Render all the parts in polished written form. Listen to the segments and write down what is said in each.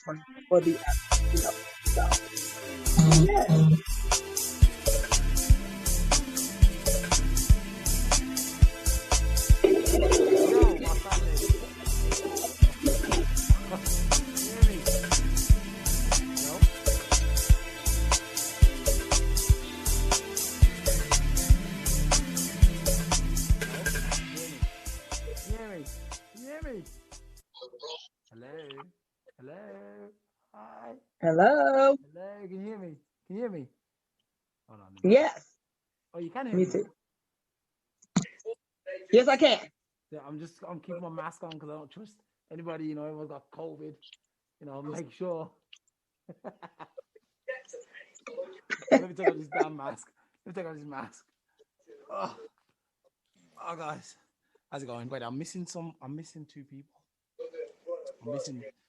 for the so yeah. Hello. Hello. Can you hear me? Can you hear me? Hold on. Yes. Oh, you can hear me. Yes, I can. Yeah, I'm keeping my mask on because I don't trust anybody. Everyone's got COVID. Make sure. Let me take off this damn mask. Oh, guys, how's it going? Wait, I'm missing two people.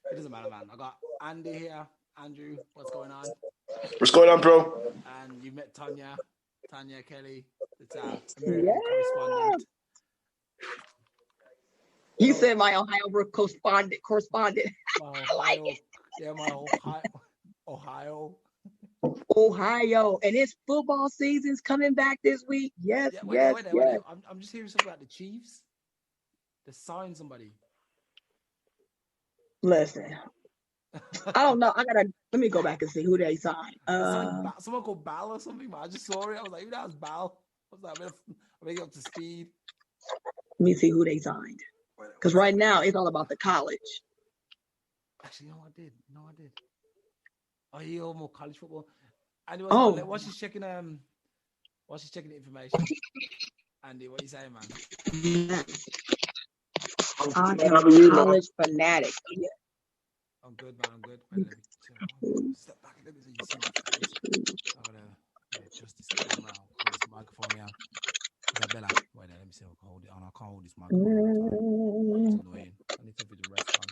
It doesn't matter, man. I got Andy here. Andrew, what's going on? What's going on, bro? And you met Tonya Kelly. It's our American correspondent. You said my Ohio correspondent. I like it. Yeah, my Ohio. Ohio, and it's football season's coming back this week. Yes, yeah, wait. I'm just hearing something about the Chiefs. They signed somebody. Listen, I don't know. Let me go back and see who they signed. Someone called Bal or something. But I just saw it. I was like, that was Bal. I was like, I'm get up to speed. Let me see who they signed. Because right now it's all about the college. Actually, no, I did. Oh, you more college football. Anyway, while she's checking the information, Andy, what are you saying, man? I am a college fanatic. I'm good, man. I'm good. Wait, let me step back a little bit so you see my face. I'm gonna adjust this camera. I'll call this microphone out. Isabella, wait, let me see if I can hold it on. I can't hold this microphone. It's annoying. I need something to rest on.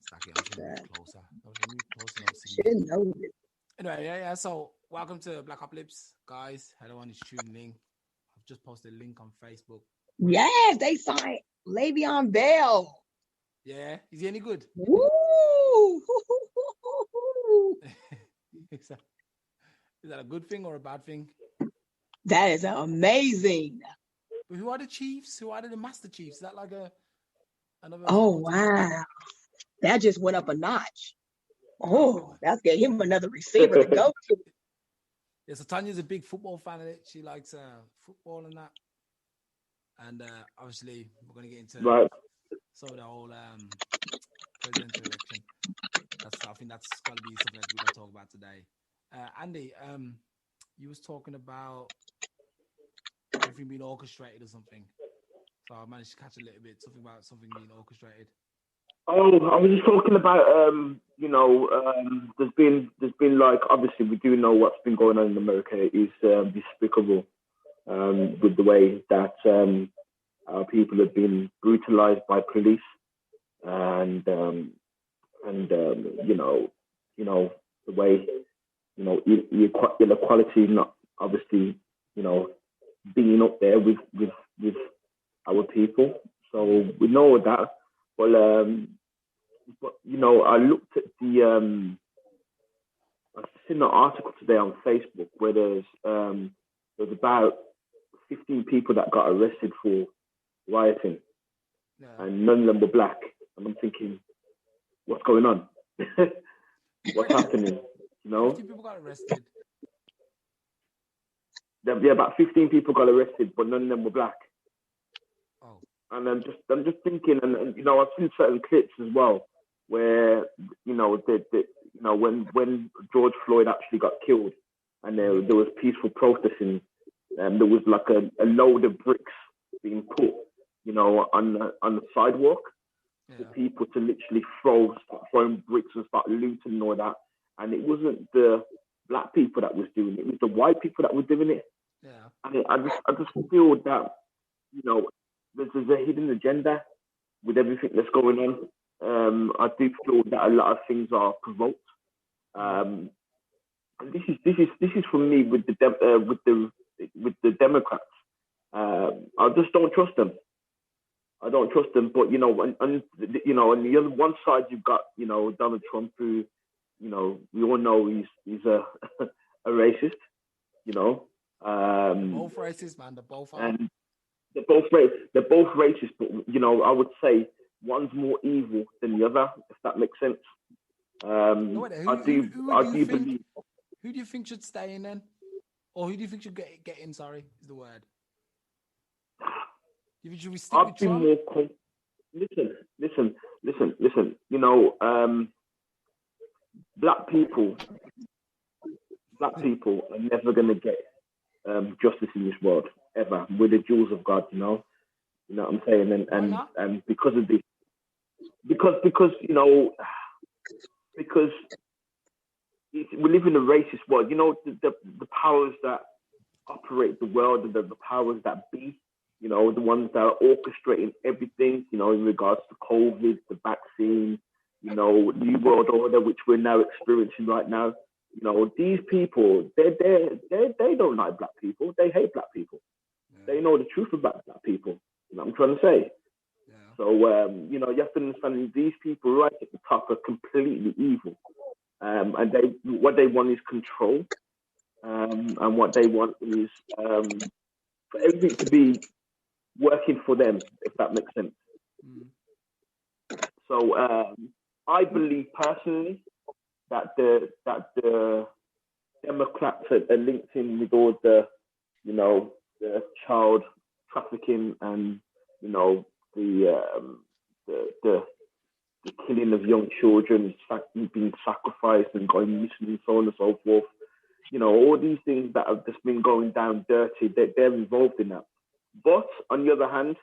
Stack it. I'm trying to move closer. Anyway, yeah. So, welcome to Blackopolypse, guys. Everyone is tuning in. I've just posted a link on Facebook. Yes, they signed Le'Veon Bell. Yeah, is he any good? Woo! Is that a good thing or a bad thing? That is amazing. But who are the Chiefs? Who are the Master Chiefs? Is that like another? Oh wow, that just went up a notch. Oh, that's getting him another receiver to go to. Yeah, so Tonya's a big football fan of it. She likes football and that. And obviously, we're going to get into some of the whole presidential election. I think that's got to be something that we're going to talk about today. Andy, you was talking about everything being orchestrated or something. So I managed to catch a little bit, something about something being orchestrated. Oh, I was just talking about, there's been like, obviously we do know what's been going on in America is despicable with the way that our people have been brutalized by police and the way, inequality not obviously, being up there with our people. So we know that. Well, I looked at I've seen an article today on Facebook where there's about 15 people that got arrested for rioting, and none of them were black. And I'm thinking, what's going on? What's happening? 15 people got arrested. Yeah, about 15 people got arrested, but none of them were black. Oh. And I'm just thinking, and I've seen certain clips as well where when George Floyd actually got killed, and there was peaceful protesting, and there was like a load of bricks being put, on the sidewalk for people to literally start throwing bricks and start looting and all that. And it wasn't the black people that was doing it; it was the white people that were doing it. Yeah. And I just feel that there's a hidden agenda with everything that's going on. I do feel that a lot of things are provoked. And this is for me with the Democrats. I just don't trust them. I don't trust them. But and on the other one side, you've got Donald Trump, who we all know he's a a racist. Both racist, man. They're both are. And they're both racist. But I would say one's more evil than the other, if that makes sense. No, wait, I do believe. Who do you think should stay in then? Or who do you think should get in? Sorry, is the word. Do you think should we stick with Trump? Listen. Black people are never going to get justice in this world ever. We're the jewels of God. You know what I'm saying? And because of this, because we live in a racist world. The powers that operate the world, the powers that be, the ones that are orchestrating everything, in regards to COVID, the vaccine, New World Order, which we're now experiencing right now. These people, they don't like black people. They hate black people. Yeah. They know the truth about black people. You know what I'm trying to say? Yeah. So, you have to understand these people right at the top are completely evil. And what they want is control. And what they want is for everything to be working for them, if that makes sense. Mm. So I believe personally that the Democrats are linked in with all the child trafficking and the killing of young children, being sacrificed and going missing and so on and so forth. All these things that have just been going down dirty, they're involved in that. But on the other hand,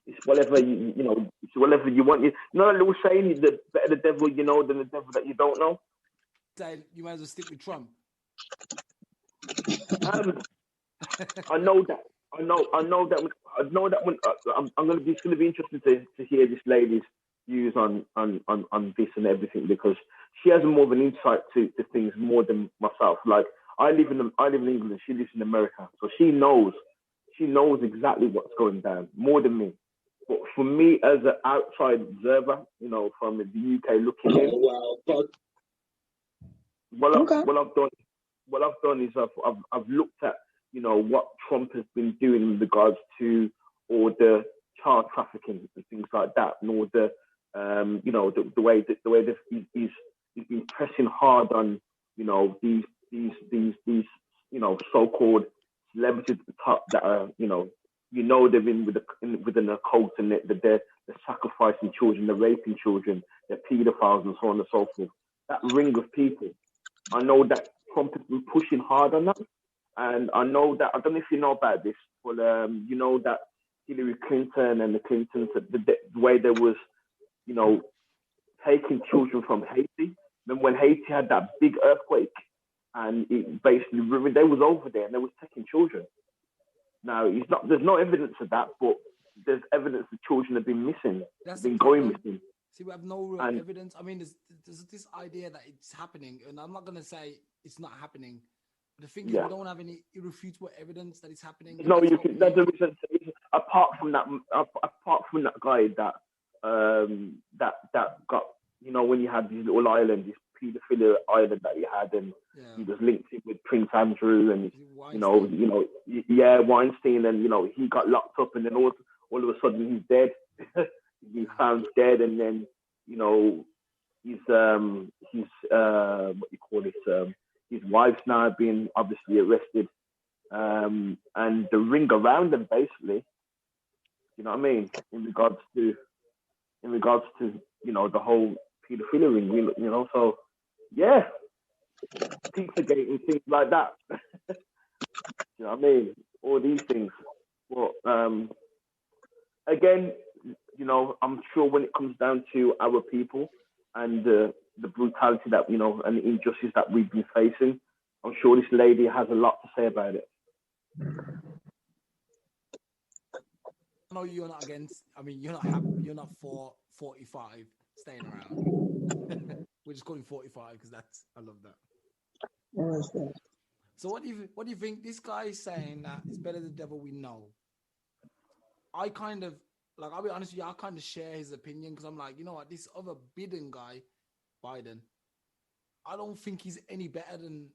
it's whatever it's whatever you want. You know that little saying, the better the devil you know than the devil that you don't know. You might as well stick with Trump. I know that. When I'm going to be. It's going to be interesting to hear this lady's views on this and everything, because she has more of an insight to things more than myself. Like I live in England and she lives in America, so she knows exactly what's going down more than me. But for me, as an outside observer, from the UK looking in, what I've done is I've looked at what Trump has been doing in regards to all the child trafficking and things like that, and all the the way that he's been pressing hard on these so-called celebrities at the top that are they've been within a cult, and they're sacrificing children, they're raping children, they're paedophiles and so on and so forth. That ring of people, I know that Trump has been pushing hard on that. And I know that, I don't know if you know about this, but that Hillary Clinton and the Clintons, the way there was, taking children from Haiti. Then when Haiti had that big earthquake, and it basically ruined, they was over there and they was taking children. Now, there's no evidence of that, but there's evidence that children have been missing, going missing. See, we have no real evidence. I mean, there's this idea that it's happening, and I'm not going to say it's not happening. The thing is, we don't have any irrefutable evidence that it's happening. No, there's a reason. Apart from that guy that got, when you had these little islands, this paedophilia island that he had, and he was linked in with Prince Andrew, and Weinstein, and he got locked up, and then all of a sudden he's dead. He's found dead, and then he's what you call it. His wife's now being obviously arrested, and the ring around them, basically. You know what I mean? In regards to the whole paedophilia ring, So yeah, Pizzagate and things like that. You know what I mean? All these things. But again, I'm sure when it comes down to our people and the brutality that, and the injustice that we've been facing, I'm sure this lady has a lot to say about it. No, you're not against. I mean, you're not for 45 staying around. We're just calling 45 because I love that. So what do you think? This guy is saying that it's better the devil we know. I kind of, like, I'll be honest with you, I kind of share his opinion because I'm like, you know what, this other Biden guy, Biden, I don't think he's any better than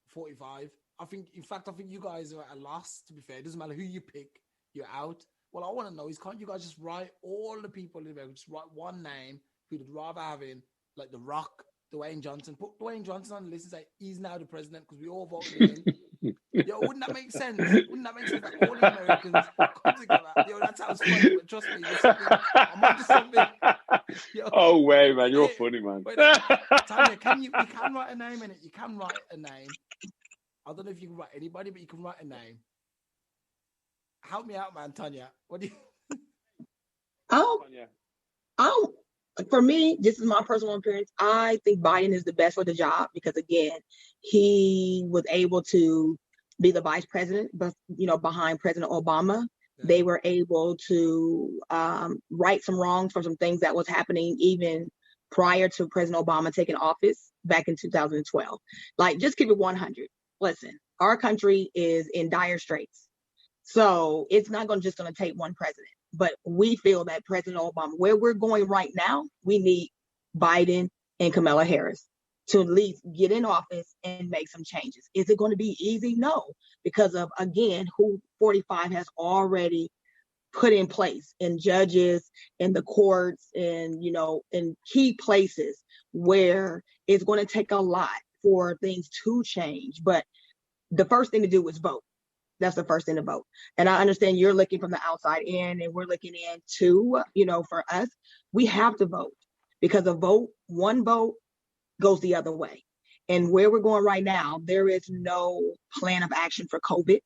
45. I think you guys are at a loss, to be fair. It doesn't matter who you pick, you're out. What I want to know is, can't you guys just write all the people in there, just write one name who'd rather have in, like The Rock, Dwayne Johnson, put Dwayne Johnson on the list and say, he's now the president because we all voted him in. Yo, wouldn't that make sense? Wouldn't that make sense that all the Americans come together? Yo, that sounds funny, but trust me, I'm onto something. Yo, oh, way, man, you're funny, man. Wait, Tonya, you can write a name in it. You can write a name. I don't know if you can write anybody, but you can write a name. Help me out, man, Tonya. What do you? For me, this is my personal appearance. I think Biden is the best for the job because, again, he was able to be the vice president, but behind President Obama. Yeah. They were able to right some wrongs for some things that was happening even prior to President Obama taking office back in 2012. Like, just keep it 100. Listen, our country is in dire straits. So it's not just going to take one president. But we feel that President Obama, where we're going right now, we need Biden and Kamala Harris to at least get in office and make some changes. Is it going to be easy? No, because of, again, who 45 has already put in place, in judges, in the courts, and, in key places where it's going to take a lot for things to change. But the first thing to do is vote. That's the first thing to vote. And I understand you're looking from the outside in and we're looking in too, for us, we have to vote because one vote goes the other way. And where we're going right now, there is no plan of action for COVID.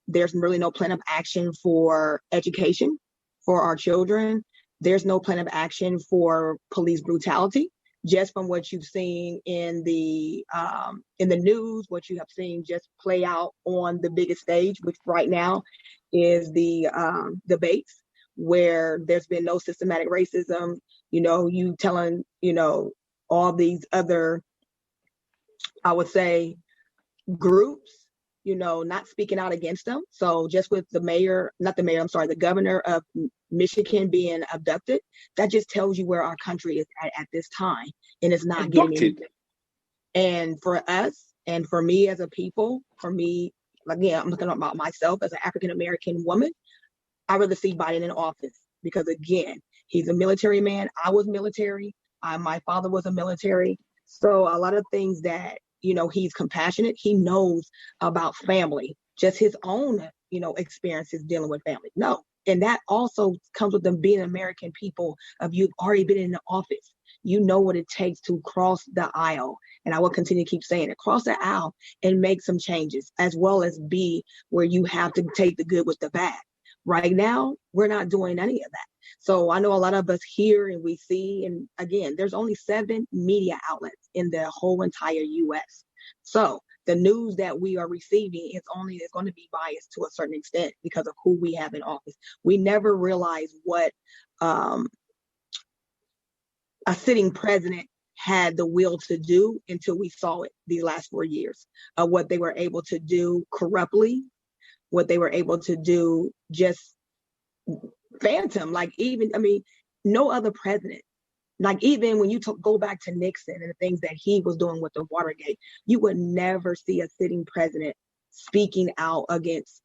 There's really no plan of action for education for our children. There's no plan of action for police brutality. Just from what you've seen in the news, what you have seen just play out on the biggest stage, which right now is the debates, where there's been no systematic racism. You telling all these other, I would say, groups, not speaking out against them. So just with the governor of Michigan being abducted, that just tells you where our country is at this time. And it's not getting any better. And for us, and for me as a people, again, I'm looking about myself as an African-American woman, I rather see Biden in office because, again, he's a military man. I was military. My father was a military. So a lot of things that, he's compassionate. He knows about family, just his own, experiences dealing with family. No. And that also comes with them being American people of you've already been in the office. You know what it takes to cross the aisle. And I will continue to keep saying it, cross the aisle and make some changes, as well as be where you have to take the good with the bad. Right now, we're not doing any of that. So I know a lot of us hear and we see, and again, there's only 7 media outlets in the whole entire U.S. So the news that we are receiving is going to be biased to a certain extent because of who we have in office. We never realize what a sitting president had the will to do until we saw it these last 4 years of what they were able to do corruptly, what they were able to do just phantom, no other president. Like, even when you go back to Nixon and the things that he was doing with the Watergate, you would never see a sitting president speaking out against,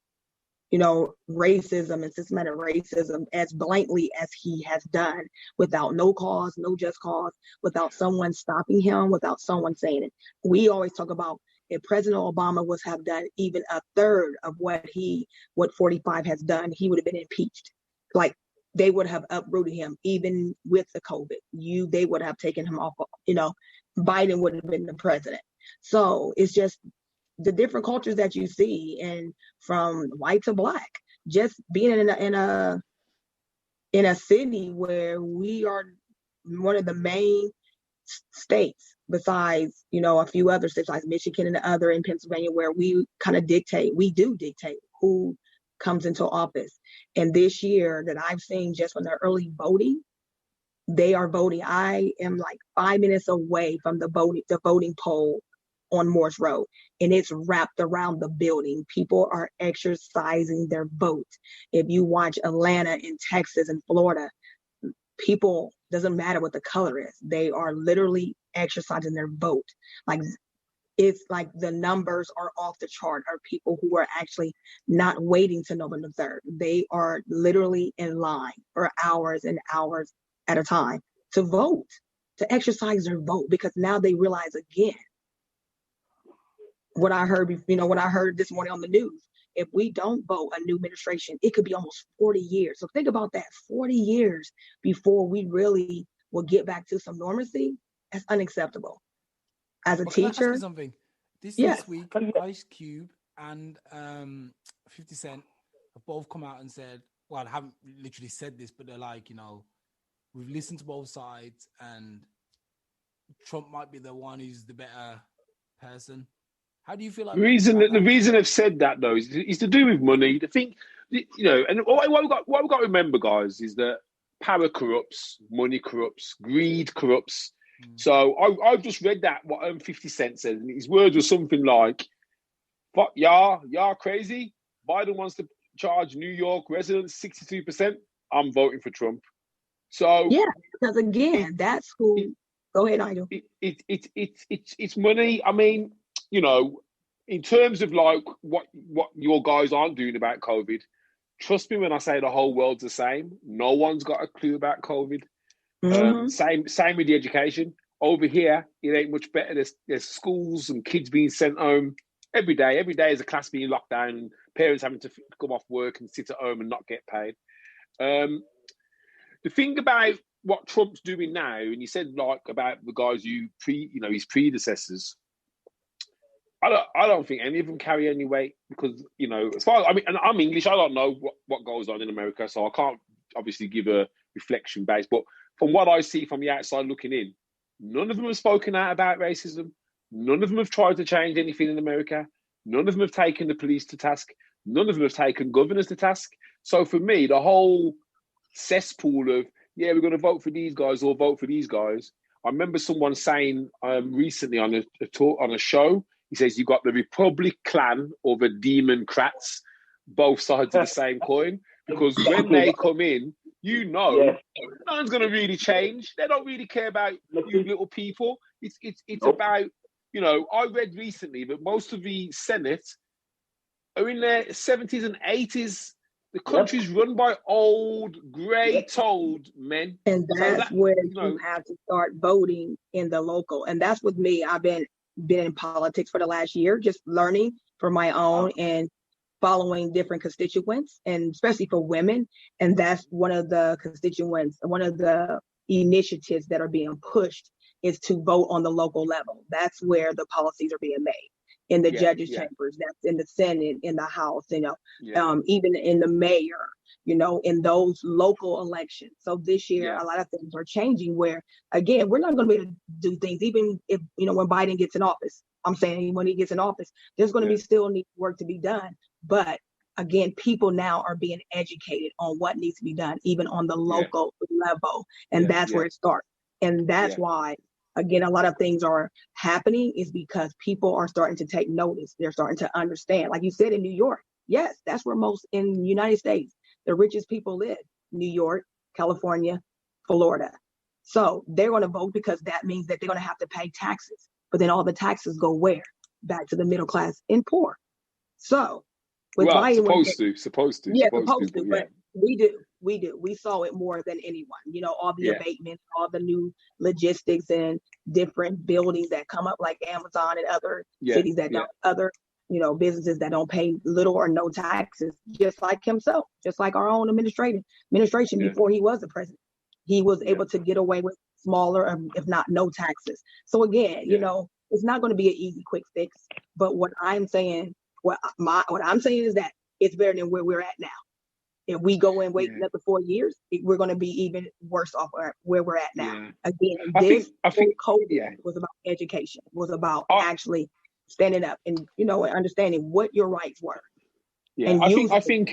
racism and systematic racism as blatantly as he has done, without no cause, no just cause, without someone stopping him, without someone saying it. We always talk about if President Obama was have done even a third of what 45 has done, he would have been impeached. Like, they would have uprooted him, even with the COVID. They would have taken him off. Biden would have been the president. So it's just the different cultures that you see, and from white to black, just being in a city where we are one of the main states, besides a few other states like Michigan and the other in Pennsylvania, where we kind of dictate who comes into office. And this year that I've seen, just from the early voting, they are voting. I am like 5 minutes away from the voting poll on Morse Road, and it's wrapped around the building. People are exercising their vote. If you watch Atlanta and Texas and Florida, people, doesn't matter what the color is, they are literally exercising their vote. Like, it's like the numbers are off the chart, are people who are actually not waiting to November 3rd. They are literally in line for hours and hours at a time to vote, to exercise their vote, because now they realize again what I heard, what I heard this morning on the news. If we don't vote a new administration, it could be almost 40 years. So think about that, 40 years before we really will get back to some normalcy. That's unacceptable. As a teacher, can I ask you something? This week, Ice Cube and 50 Cent have both come out and said, well, I haven't literally said this, but they're like, we've listened to both sides, and Trump might be the one who's the better person. How do you feel like the reason I've said that though is to do with money? The thing, and what we've got to remember, guys, is that power corrupts, money corrupts, greed corrupts. So I've just read that what 50 Cent said, and his words were something like, "Fuck y'all crazy. Biden wants to charge New York residents 62%. I'm voting for Trump." So yeah, because again, that's who. Go ahead, Nigel. It's money. I mean, in terms of like what your guys aren't doing about COVID, trust me when I say the whole world's the same. No one's got a clue about COVID. Same with the education. Over here, it ain't much better. There's schools and kids being sent home every day. Every day is a class being locked down and parents having to come off work and sit at home and not get paid. The thing about what Trump's doing now, and you said like about the guys his predecessors, I don't think any of them carry any weight, because as far as and I'm English, I don't know what goes on in America, so I can't obviously give a reflection base. But from what I see from the outside looking in, none of them have spoken out about racism. None of them have tried to change anything in America. None of them have taken the police to task. None of them have taken governors to task. So for me, the whole cesspool of, we're going to vote for these guys or vote for these guys. I remember someone saying recently on a talk on a show, he says, you've got the Republic clan or the Democrats, both sides of the same coin, because when they come in, no one's going to really change. They don't really care about you little people. It's about, I read recently that most of the Senate are in their 70s and 80s. The country's run by old, grey-toed men. And that's where you have to start voting in the local. And that's with me. I've been in politics for the last year, just learning for my own and following different constituents, and especially for women. And that's one of the initiatives that are being pushed, is to vote on the local level. That's where the policies are being made. In the judges' chambers, that's in the Senate, in the House, even in the mayor, in those local elections. So this year, a lot of things are changing where, again, we're not going to be able to do things, even if, when Biden gets in office. I'm saying when he gets in office, there's going to be still need work to be done. But again, people now are being educated on what needs to be done, even on the local level. And that's where it starts. And that's why, again, a lot of things are happening, is because people are starting to take notice. They're starting to understand. Like you said, in New York, yes, that's where most in the United States, the richest people live. New York, California, Florida. So they're going to vote because that means that they're going to have to pay taxes. But then all the taxes go where? Back to the middle class and poor. So with Biden, supposed to. But we do. We saw it more than anyone. All the abatements, all the new logistics and different buildings that come up, like Amazon and other cities that don't, other businesses that don't pay little or no taxes, just like himself, just like our own administration before he was the president. He was able to get away with smaller, if not no taxes. So again, it's not going to be an easy, quick fix. But what I'm saying is that it's better than where we're at now. If we go and wait another 4 years, we're going to be even worse off where we're at now. Again, I think COVID was about education, was about actually standing up and understanding what your rights were. Yeah, I think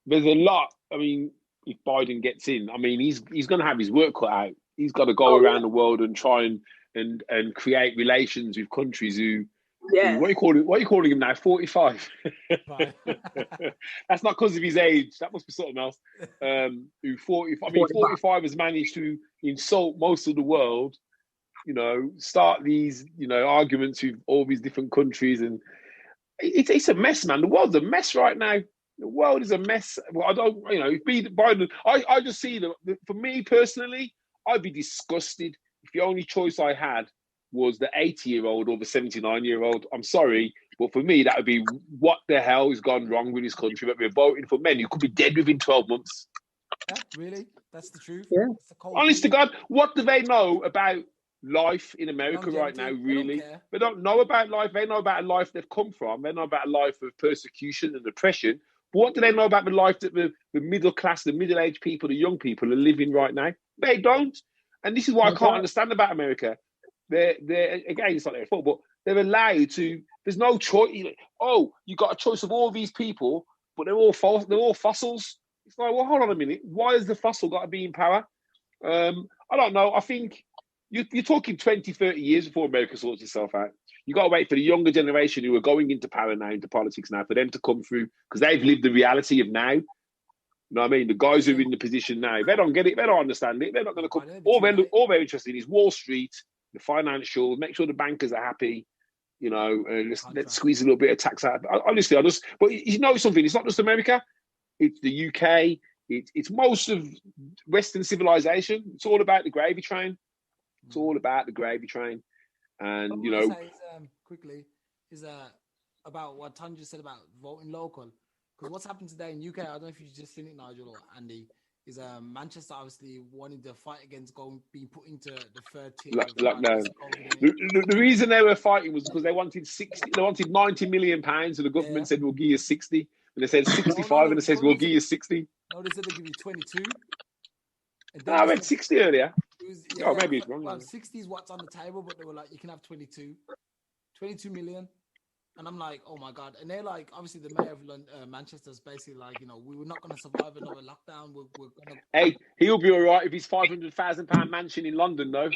there's a lot. I mean, if Biden gets in, I mean, he's going to have his work cut out. He's got to go around the world and try and and create relations with countries who. Yeah. What are you calling him now? 45. That's not because of his age. That must be something else. 45 has managed to insult most of the world. Start these arguments with all these different countries, and it's a mess, man. The world's a mess right now. The world is a mess. Well, I don't, if Biden, I just see them. For me personally, I'd be disgusted if the only choice I had was the 80-year-old or the 79-year-old. I'm sorry, but for me, that would be what the hell has gone wrong with this country that we're voting for men who could be dead within 12 months. Yeah, really? That's the truth? Yeah. Honest to God, what do they know about life in America right now, really? They don't know about life. They know about a life they've come from. They know about a life of persecution and oppression. But what do they know about the life that the middle class, the middle-aged people, the young people are living right now? They don't. And this is what I can't understand about America. They're again, it's not their fault, but they're allowed to. There's no choice. Oh, you got a choice of all these people, but they're all false. They're all fossils. It's like, well, hold on a minute. Why has the fossil got to be in power? I don't know. I think you're talking 20, 30 years before America sorts itself out. You got to wait for the younger generation who are going into power now, into politics now, for them to come through because they've lived the reality of now. You know what I mean? The guys who are in the position now, they don't get it. They don't understand it. They're not going to come. All they're interested in is Wall Street, the financial, make sure the bankers are happy, and let's squeeze a little bit of tax out. Honestly, but you know something, it's not just America, it's the UK, it's most of Western civilization. It's all about the gravy train. It's all about the gravy train. And, quickly, is about what Tonya said about voting local. Because what's happened today in UK, I don't know if you've just seen it, Nigel or Andy, is Manchester obviously wanting to fight against being put into the third tier lockdown. The reason they were fighting was because they wanted 90 million pounds, and the government said we'll give you 60. And they said 65, and they said we'll give you 60. No, they said they'll give you 22. I read 60 earlier. Maybe it's wrong. Well, 60 is what's on the table, but they were like, you can have 22 million. And I'm like, oh my God. And they're like, obviously the mayor of Manchester's basically like, we were not going to survive another lockdown. We're going to... Hey, he'll be all right if he's £500,000 mansion in London, though.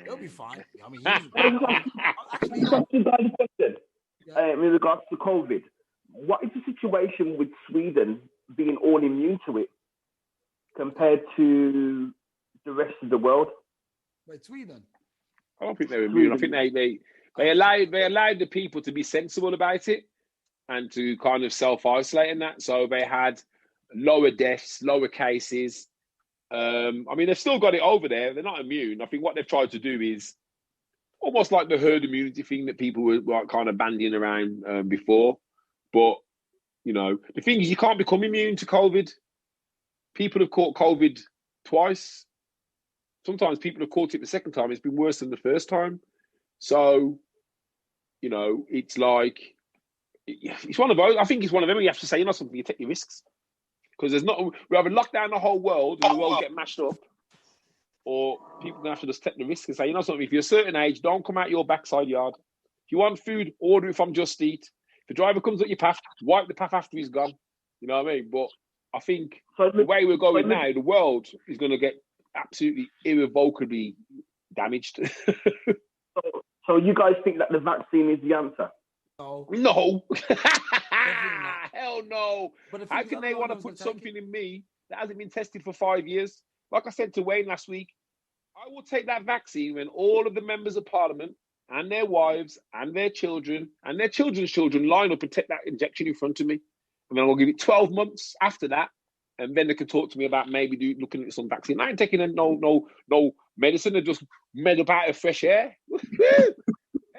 He'll be fine. I mean, actually, in regards to COVID, what is the situation with Sweden being all immune to it compared to the rest of the world? Wait, Sweden? I don't think they're immune. I think they allowed the people to be sensible about it and to kind of self-isolate in that. So they had lower deaths, lower cases. I mean, they've still got it over there. They're not immune. I think what they've tried to do is almost like the herd immunity thing that people were like kind of bandying around before. But, the thing is, you can't become immune to COVID. People have caught COVID twice. Sometimes people have caught it the second time. It's been worse than the first time. So, it's like, it's one of those. I think it's one of them where you have to say, something, you take your risks. Because we either lock down the whole world and the world get mashed up, or people are going to have to just take the risk and say, something, if you're a certain age, don't come out your backside yard. If you want food, order it from Just Eat. If the driver comes up your path, wipe the path after he's gone. You know what I mean? But I think the way we're going now, the world is going to get absolutely irrevocably damaged. So you guys think that the vaccine is the answer? No. Hell no. But how can they want to put something in me that hasn't been tested for 5 years? Like I said to Wayne last week, I will take that vaccine when all of the members of Parliament and their wives and their children and their children's children line up and take that injection in front of me. And then I'll give it 12 months after that. And then they can talk to me about maybe looking at some vaccine. I ain't taking no medicine. I just med up out of fresh air.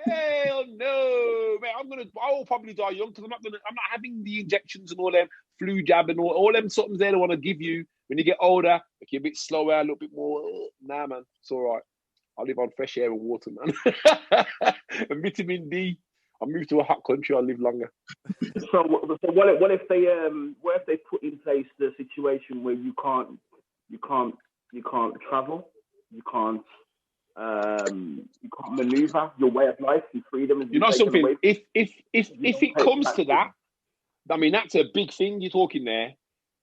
Hell no, man! I will probably die young because I'm not having the injections and all them flu jab and all them somethings they want to give you when you get older. Make you a bit slower, a little bit more. Nah, man, it's all right. I live on fresh air and water, man. And vitamin D. I move to a hot country. I live longer. So what if they put in place the situation where you can't travel, you can't maneuver your way of life and freedom? Something. If it comes to that, I mean that's a big thing you're talking there.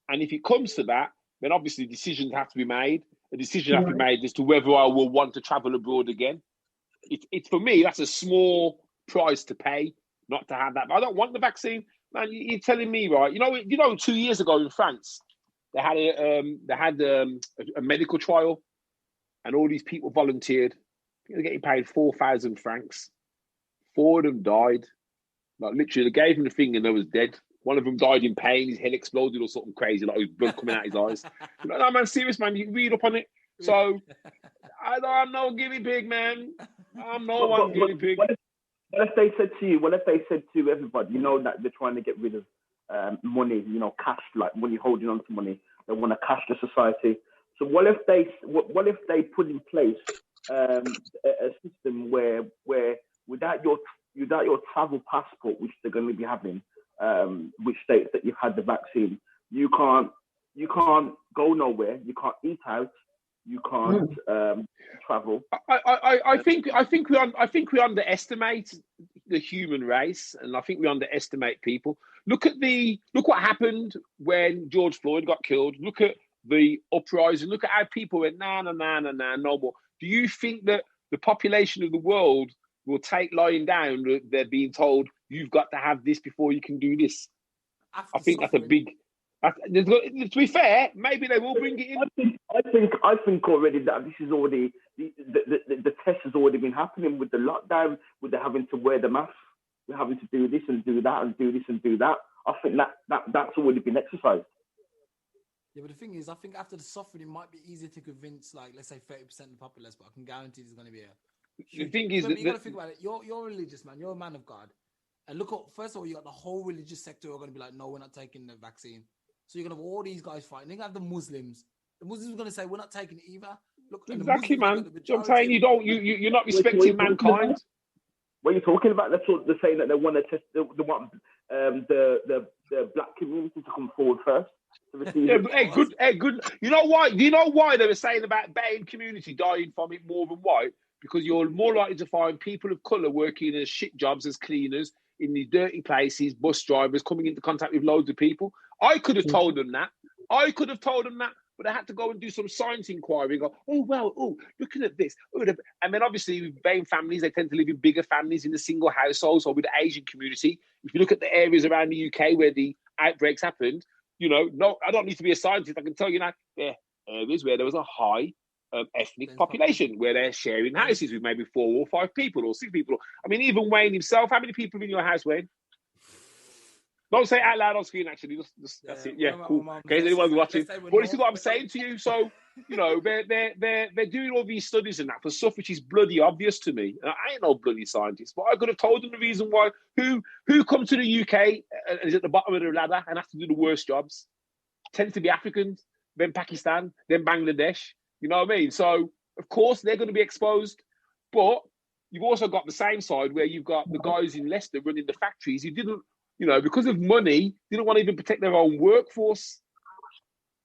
And if it comes to that, then obviously decisions have to be made. A decision has to be made as to whether I will want to travel abroad again. it's for me, that's a small price to pay not to have that. But I don't want the vaccine, man. You're telling me, right? You know, 2 years ago in France, they had a medical trial, and all these people volunteered. They're getting paid 4,000 francs. 4 of them died. Like literally, they gave him the thing and they was dead. One of them died in pain. His head exploded or something crazy, like his blood coming out his eyes. No, man, serious, man. You read up on it. So I'm no guinea pig, man. I'm no one guinea pig. What if they said to you? What if they said to everybody? You know that they're trying to get rid of money. You know, cash, like money, holding on to money. They want a cashless society. So what if they put in place a system where without your travel passport, which they're going to be having, which states that you've had the vaccine, you can't go nowhere, you can't eat out, you can't travel. I think we underestimate the human race, and I think we underestimate people. Look what happened when George Floyd got killed. Look at the uprising. Look at how people went, no more. Do you think that the population of the world will take lying down that they're being told you've got to have this before you can do this? I think that's a big. To be fair, maybe they will bring it in. I think already that this is already the test has already been happening with the lockdown, with the having to wear the mask, we're having to do this and do that and do this and do that. I think that's already been exercised. Yeah, but the thing is, I think after the suffering, it might be easier to convince, like, let's say 30% of the populace, but I can guarantee there's going to be a huge... The thing is... you got to think about it. You're religious, man. You're a man of God. And look, first of all, you got the whole religious sector who are going to be like, no, we're not taking the vaccine. So you're going to have all these guys fighting. Then you have the Muslims. The Muslims are going to say, we're not taking it either. Look, exactly, man. I'm saying you're not respecting mankind. What are you talking about? They're saying that they want to test, they want the black community to come forward first. Yeah, good. You know why? Do you know why they were saying about Bain community dying from it more than white? Because you're more likely to find people of colour working as shit jobs as cleaners in these dirty places, bus drivers coming into contact with loads of people. I could have told them that. But I had to go and do some science inquiry and go, looking at this. And then obviously with BAME families, they tend to live in bigger families in the single households or with the Asian community. If you look at the areas around the UK where the outbreaks happened, no, I don't need to be a scientist. I can tell you now, there are areas where there was a high ethnic population where they're sharing houses with maybe 4 or 5 people or 6 people. I mean, even Wayne himself, how many people in your house, Wayne? Don't say it out loud on screen, actually. Just that's it. Yeah, cool. In case anyone's watching. But this is what I'm saying to you. So, they're doing all these studies and that for stuff which is bloody obvious to me. And I ain't no bloody scientist, but I could have told them the reason why. Who come to the UK and is at the bottom of the ladder and have to do the worst jobs? Tends to be Africans, then Pakistan, then Bangladesh. You know what I mean? So, of course, they're going to be exposed. But you've also got the same side where you've got the guys in Leicester running the factories who didn't, because of money, didn't want to even protect their own workforce.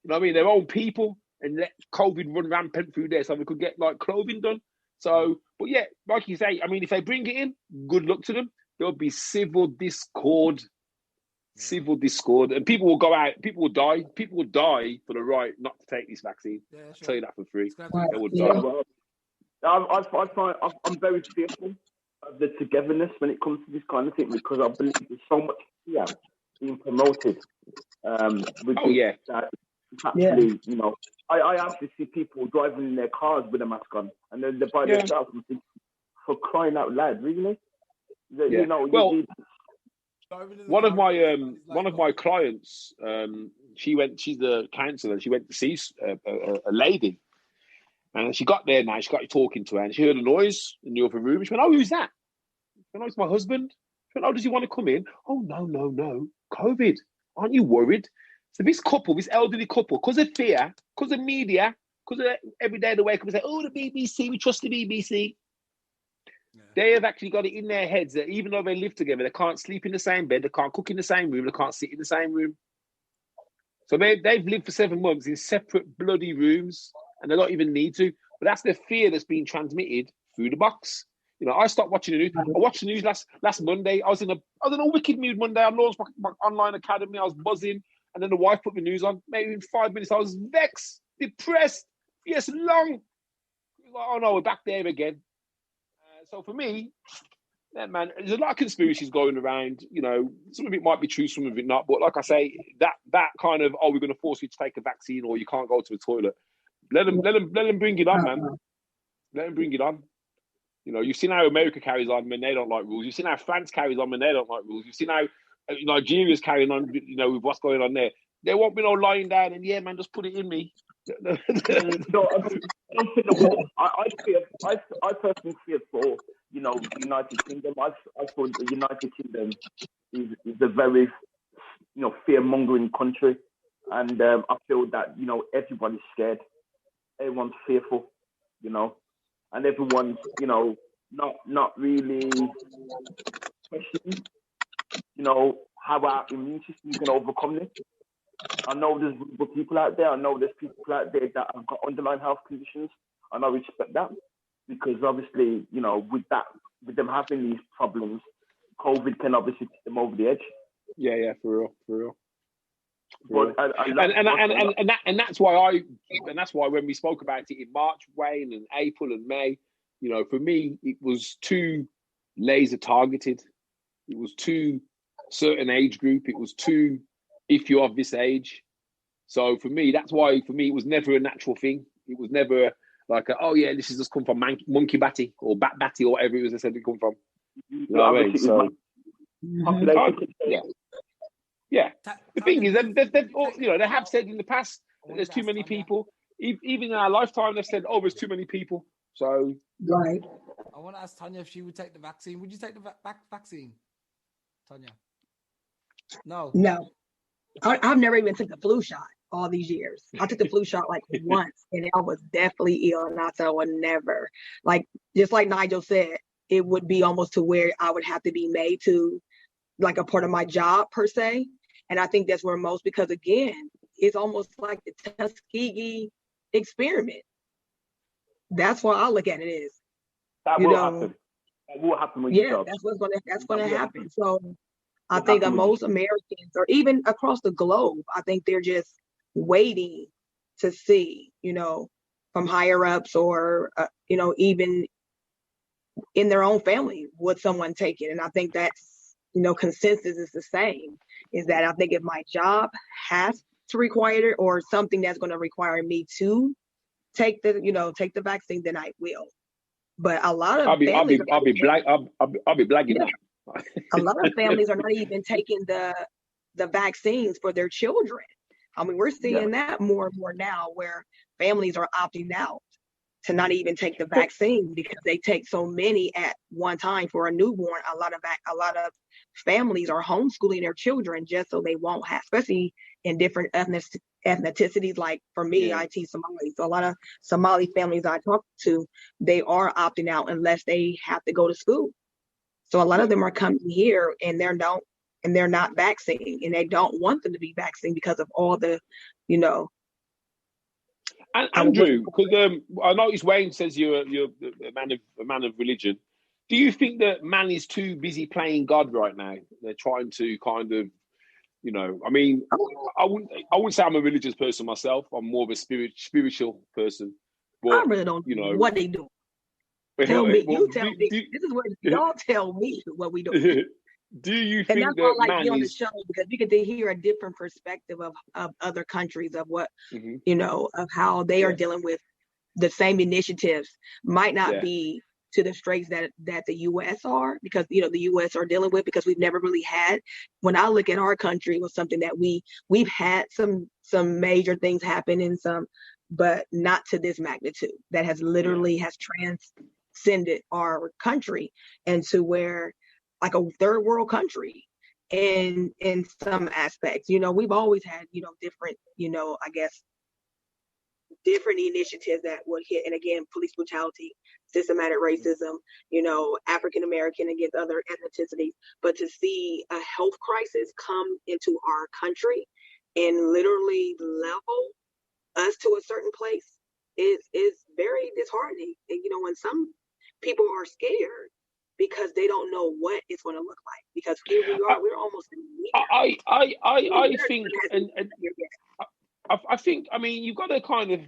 You know what I mean? Their own people, and let COVID run rampant through there so they could get like clothing done. So, but yeah, like you say, I mean, if they bring it in, good luck to them. There'll be civil discord, and people will go out, people will die for the right not to take this vaccine. Yeah, sure. I'll tell you that for free. They will die. I'm very fearful of the togetherness when it comes to this kind of thing, because I believe there's so much fear being promoted. Actually, I actually see people driving in their cars with a mask on, and then they're by themselves and think, for crying out loud, really? One of my clients, she's a counsellor, and she went to see a lady. And she got there now, she got talking to her, and she heard a noise in the other room. She went, "Oh, who's that?" She went, "Oh, it's my husband." She went, "Oh, does he want to come in?" "Oh, no. COVID. Aren't you worried?" So this elderly couple, because of fear, because of media, because of every day they wake up and say, "Oh, the BBC, we trust the BBC." Yeah. They have actually got it in their heads that even though they live together, they can't sleep in the same bed, they can't cook in the same room, they can't sit in the same room. So they've lived for 7 months in separate bloody rooms, and they don't even need to. But that's the fear that's being transmitted through the box. I stopped watching the news. I watched the news last Monday. I was in a wicked mood Monday. I launched my online academy. I was buzzing. And then the wife put the news on. Maybe in 5 minutes, I was vexed, depressed, yes, long. Like, oh no, we're back there again. So for me, yeah, man, there's a lot of conspiracies going around. You know, some of it might be true, some of it not. But like I say, that kind of, oh, we're going to force you to take a vaccine or you can't go to the toilet. Let them bring it on, man. Let them bring it on. You know, you've seen how America carries on when they don't like rules. You've seen how France carries on when they don't like rules. You've seen how Nigeria's carrying on, you know, with what's going on there. There won't be no lying down and, yeah, man, just put it in me. No, I personally fear for, you know, the United Kingdom. I thought the United Kingdom is a very, you know, fear-mongering country. And I feel that, you know, everybody's scared. Everyone's fearful, you know. And everyone's, you know, not really questioning, you know, how our immune system can overcome this. I know there's people out there. I know there's people out there that have got underlying health conditions, and I respect that because obviously, you know, with them having these problems, COVID can obviously tip them over the edge. Yeah, for real. But and that's why when we spoke about it in March, Wayne, and April and May, you know, for me it was too laser targeted. It was too certain age group. It was too if you're of this age. So for me, that's why for me it was never a natural thing. It was never like, oh yeah, this has just come from monkey batty or bat batty or whatever it was. I said it come from. You know what I mean? So yeah. The thing is, they have said in the past that there's too many people. Even in our lifetime, they've said, oh, there's too many people. So right. I want to ask Tonya if she would take the vaccine. Would you take the vaccine, Tonya? No. I've never even took the flu shot all these years. I took the flu shot like once, and I was definitely ill, and I said I would never. Like, just like Nigel said, it would be almost to where I would have to be made to, like, a part of my job per se. And I think that's where most, because again, it's almost like the Tuskegee experiment. That's what I look at it is. That will happen. That will happen with your job. That's gonna happen. So I think that most Americans, or even across the globe, I think they're just waiting to see, you know, from higher ups or, you know, even in their own family, would someone take it? And I think that's, you know, consensus is the same, is that I think if my job has to require it or something that's going to require me to take the vaccine, then I will. But a lot of I'll be blagging up. A lot of families are not even taking the vaccines for their children. I mean, we're seeing that more and more now, where families are opting out to not even take the vaccine because they take so many at one time for a newborn. A lot of families are homeschooling their children just so they won't have, especially in different ethnicities. Like for me, I teach Somali, so a lot of Somali families I talk to, they are opting out unless they have to go to school. So a lot of them are coming here and they're not vaccinated, and they don't want them to be vaccinated because of all the, you know. And Andrew, because I noticed Wayne says you're a man of religion. Do you think that man is too busy playing God right now? They're trying to kind of, you know, I mean, I wouldn't say I'm a religious person myself. I'm more of a spiritual person. But I really don't know what they do. Tell me. You tell me. This is what y'all tell me what we do. Do you think that's why I like being on the show, because we get to hear a different perspective of other countries, of what, you know, of how they are dealing with the same initiatives. Might not be to the straits that the U.S. are, because, you know, the U.S. are dealing with, because we've never really had. When I look at our country, it was something that we've had some major things happen in some, but not to this magnitude that has literally has transcended our country into where, like, a third world country in some aspects. You know, we've always had, you know, different, you know, I guess different initiatives that would hit, and again, police brutality, systematic racism, you know, African American against other ethnicities. But to see a health crisis come into our country and literally level us to a certain place is very disheartening. And, you know, when some people are scared because they don't know what it's going to look like, because here we are, we're almost in I think, I mean, you've got to kind of,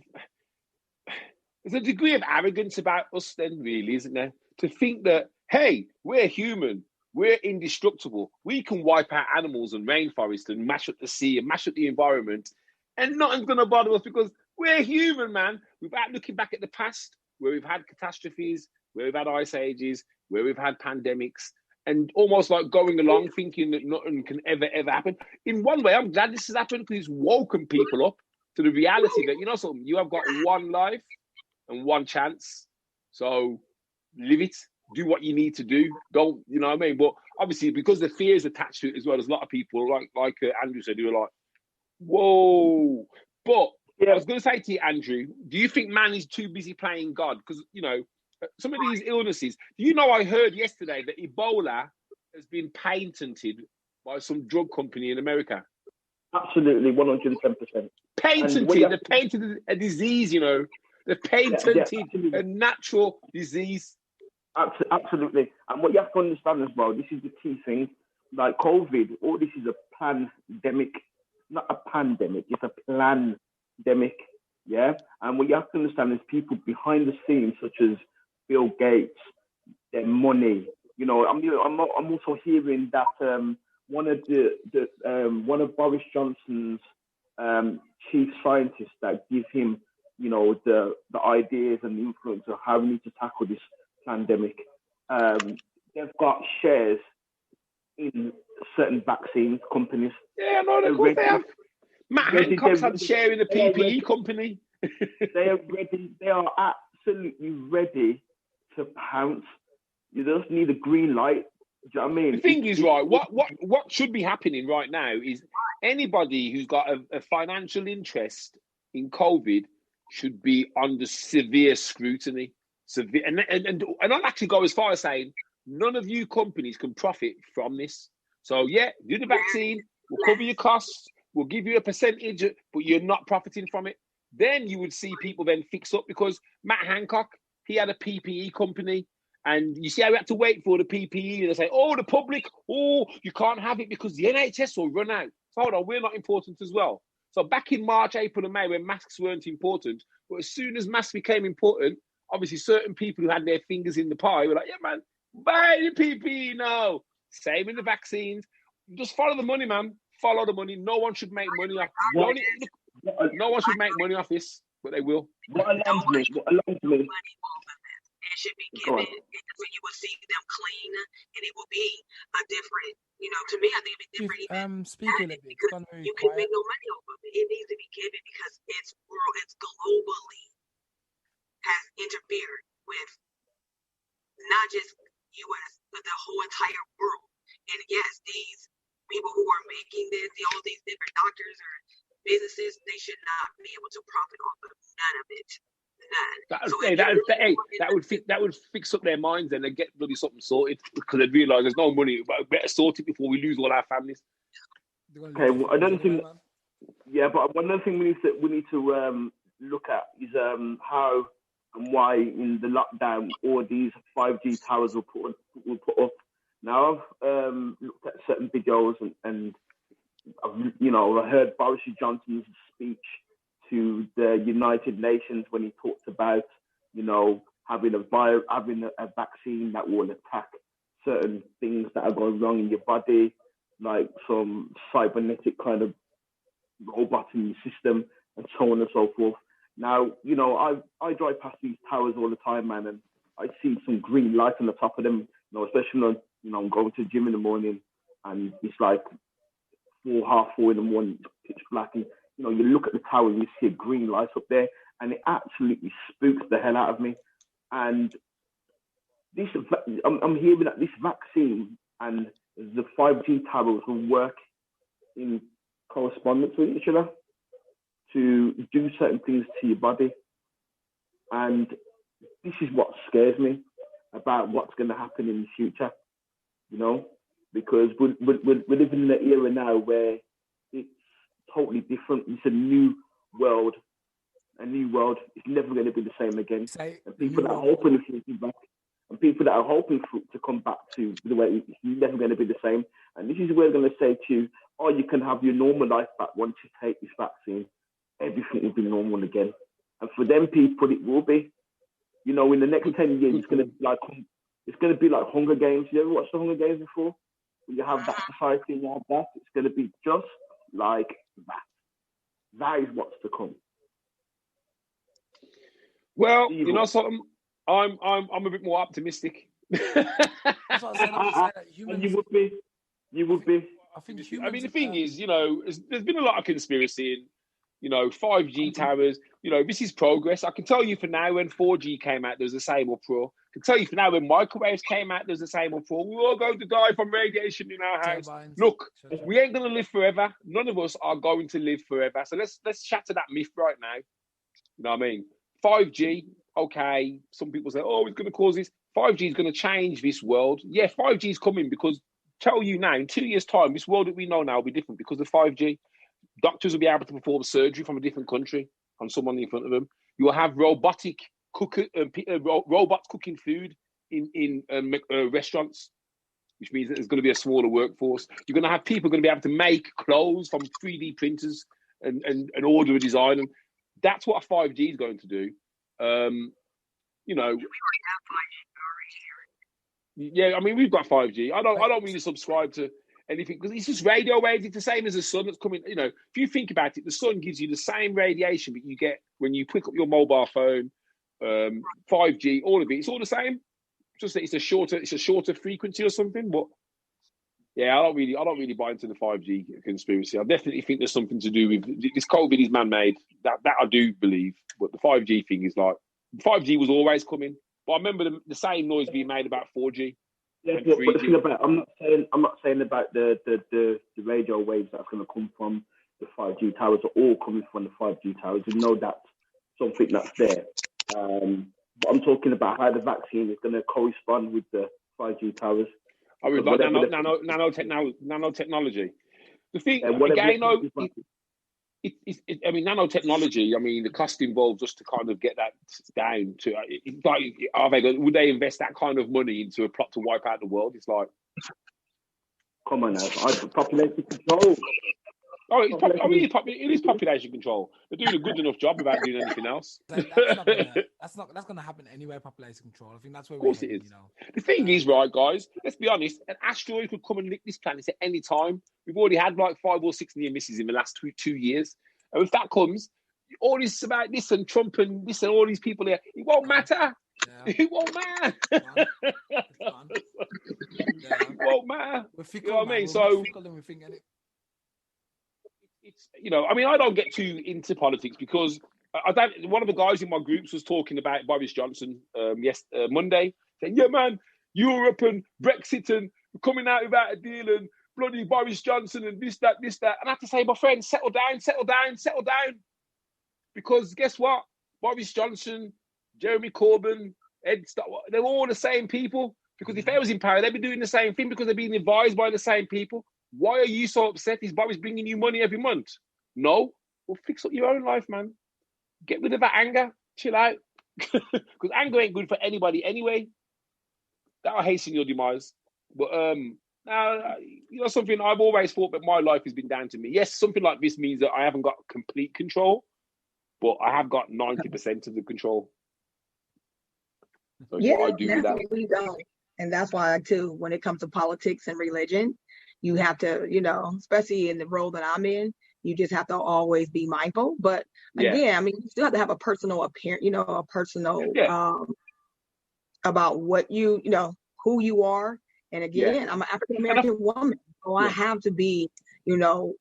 There's a degree of arrogance about us then, really, isn't there? To think that, hey, we're human, we're indestructible, we can wipe out animals and rainforests and mash up the sea and mash up the environment, and nothing's going to bother us because we're human, man. Without looking back at the past, where we've had catastrophes, where we've had ice ages, where we've had pandemics, and almost like going along thinking that nothing can ever happen. In one way, I'm glad this has happened because it's woken people up to the reality that, you know something, you have got one life and one chance. So live it, do what you need to do. Don't, you know what I mean? But obviously, because the fear is attached to it as well, there's a lot of people, like Andrew said, who are like, whoa. But I was going to say to you, Andrew, do you think man is too busy playing God? Because, you know, some of these illnesses, do you know, I heard yesterday that Ebola has been patented by some drug company in America. Absolutely, 110%. Patented. They patented a disease, you know. They patented a natural disease. Absolutely. And what you have to understand as well, this is the key thing. Like COVID, all this is a plandemic, not a pandemic, it's a plandemic. Yeah. And what you have to understand is people behind the scenes, such as Bill Gates, their money. You know, I'm also hearing that one of Boris Johnson's chief scientists that give him, you know, the ideas and the influence of how we need to tackle this pandemic. They've got shares in certain vaccine companies. Yeah, no, of course they have. Matt Hancock's had share in the PPE company. They are ready. They are absolutely ready to pounce. You just need a green light. Do you know what I mean? The thing is, right, what should be happening right now is anybody who's got a financial interest in COVID should be under severe scrutiny. And I'll actually go as far as saying none of you companies can profit from this. So yeah, do the vaccine, we'll cover your costs, we'll give you a percentage, but you're not profiting from it. Then you would see people then fix up, because Matt Hancock, he had a PPE company. And you see how we had to wait for the PPE. And they say, oh, the public, oh, you can't have it because the NHS will run out. So hold on, we're not important as well. So back in March, April and May, when masks weren't important, but as soon as masks became important, obviously certain people who had their fingers in the pie were like, yeah, man, buy the PPE now. Same in the vaccines. Just follow the money, man. Follow the money. No one should make money off No one should make money off this, but they will. What alarms me. It should be given, so you will see them clean, and it will be a different, you know, to me, I think it'd be different. Speaking of it, because you can make no money off of it. It needs to be given because it's globally has interfered with not just U.S., but the whole entire world. And yes, these people who are making all these different doctors or businesses, they should not be able to profit off of none of it. That would fix up their minds, and they get bloody something sorted, because they realise there's no money, but better sort it before we lose all our families. Okay, well, another thing, but one other thing we need to look at is how and why in the lockdown all these 5G towers were put up. Now I've looked at certain videos and I heard Boris Johnson's speech to the United Nations when he talked about, having a vaccine that will attack certain things that are going wrong in your body, like some cybernetic kind of robot in your system, and so on and so forth. Now, I drive past these towers all the time, man, and I see some green light on the top of them, especially when I'm going to the gym in the morning, and it's like 4:30 in the morning, it's pitch black, and you look at the tower and you see a green light up there, and it absolutely spooks the hell out of me. And this, I'm hearing that this vaccine and the 5G towers will work in correspondence with each other to do certain things to your body. And this is what scares me about what's going to happen in the future, because we're living in an era now where it's totally different. It's a new world. It's never going to be the same again. And people that are hoping to come back to the way it's never going to be the same. And this is where they're going to say to you, you can have your normal life back once you take this vaccine. Everything will be normal again. And for them people, it will be. You know, in the next 10 years, it's going to be like Hunger Games. You ever watched the Hunger Games before? When you have that society and you have that, it's going to be just like that. That is what's to come. Well, you know something? I'm a bit more optimistic. That's what I said. And you would be. I think I mean, the thing is, you know, there's been a lot of conspiracy in, you know, 5G towers. You know, this is progress. I can tell you for now, when 4G came out, there was the same uproar. I can tell you for now, when microwaves came out, there was the same uproar. We're all going to die from radiation in our house. Look, we ain't going to live forever. None of us are going to live forever. So let's shatter that myth right now. You know what I mean? 5G, okay. Some people say, oh, it's going to cause this. 5G is going to change this world. Yeah, 5G is coming because, tell you now, in 2 years' time, this world that we know now will be different because of 5G. Doctors will be able to perform surgery from a different country on someone in front of them. You will have robots cooking food in restaurants, which means that there's going to be a smaller workforce. You're going to have people going to be able to make clothes from 3D printers and order a design. And that's what 5G is going to do. You know. Yeah, I mean, we've got 5G. I don't really subscribe to anything because it's just radio waves. It's the same as the sun that's coming. You know, if you think about it, the sun gives you the same radiation that you get when you pick up your mobile phone. 5G, all of it, it's all the same. Just that it's a shorter frequency or something. But yeah, I don't really buy into the 5G conspiracy. I definitely think there's something to do with this. COVID is man-made. That I do believe. But the 5G thing is like 5G was always coming. But I remember the same noise being made about 4G. Yeah, but the thing about I'm not saying about the radio waves that's going to come from the 5G towers are all coming from the 5G towers. You know that's something that's there. But I'm talking about how the vaccine is going to correspond with the 5G towers. I mean, like nanotechnology. The thing again, I mean, nanotechnology. I mean, the cost involved just to kind of get that down to. Would they invest that kind of money into a plot to wipe out the world? It's like, come on now, population control. Oh, it is population control. They're doing a good enough job without doing anything else. That's going to happen anyway. Population control. I think that's where. Of course, it is. You know? The thing is, right, guys. Let's be honest. An asteroid could come and lick this planet at any time. We've already had like 5 or 6 near misses in the last 2 years. And if that comes, all this about this and Trump and this and all these people here, it won't matter. Yeah. It won't matter. It won't matter. You know what I mean? So. It's, you know, I mean, I don't get too into politics because one of the guys in my groups was talking about Boris Johnson Monday, saying, yeah, man, Europe and Brexit and coming out without a deal and bloody Boris Johnson and this, that. And I have to say, my friend, settle down. Because guess what? Boris Johnson, Jeremy Corbyn, Ed Starr, they're all the same people. Because if they was in power, they'd be doing the same thing because they're being advised by the same people. Why are you so upset? Is Boris bringing you money every month? No. Well, fix up your own life, man. Get rid of that anger. Chill out. Because anger ain't good for anybody anyway. That'll hasten your demise. But now, you know something, I've always thought that my life has been down to me. Yes, something like this means that I haven't got complete control, but I have got 90% of the control. So yeah, I do that. We don't. And that's why, too, when it comes to politics and religion, you have to, you know, especially in the role that I'm in, you just have to always be mindful. But again, I mean, you still have to have a personal appearance, you know, about what you know, who you are. And again, I'm an African-American woman. So I have to be, you know,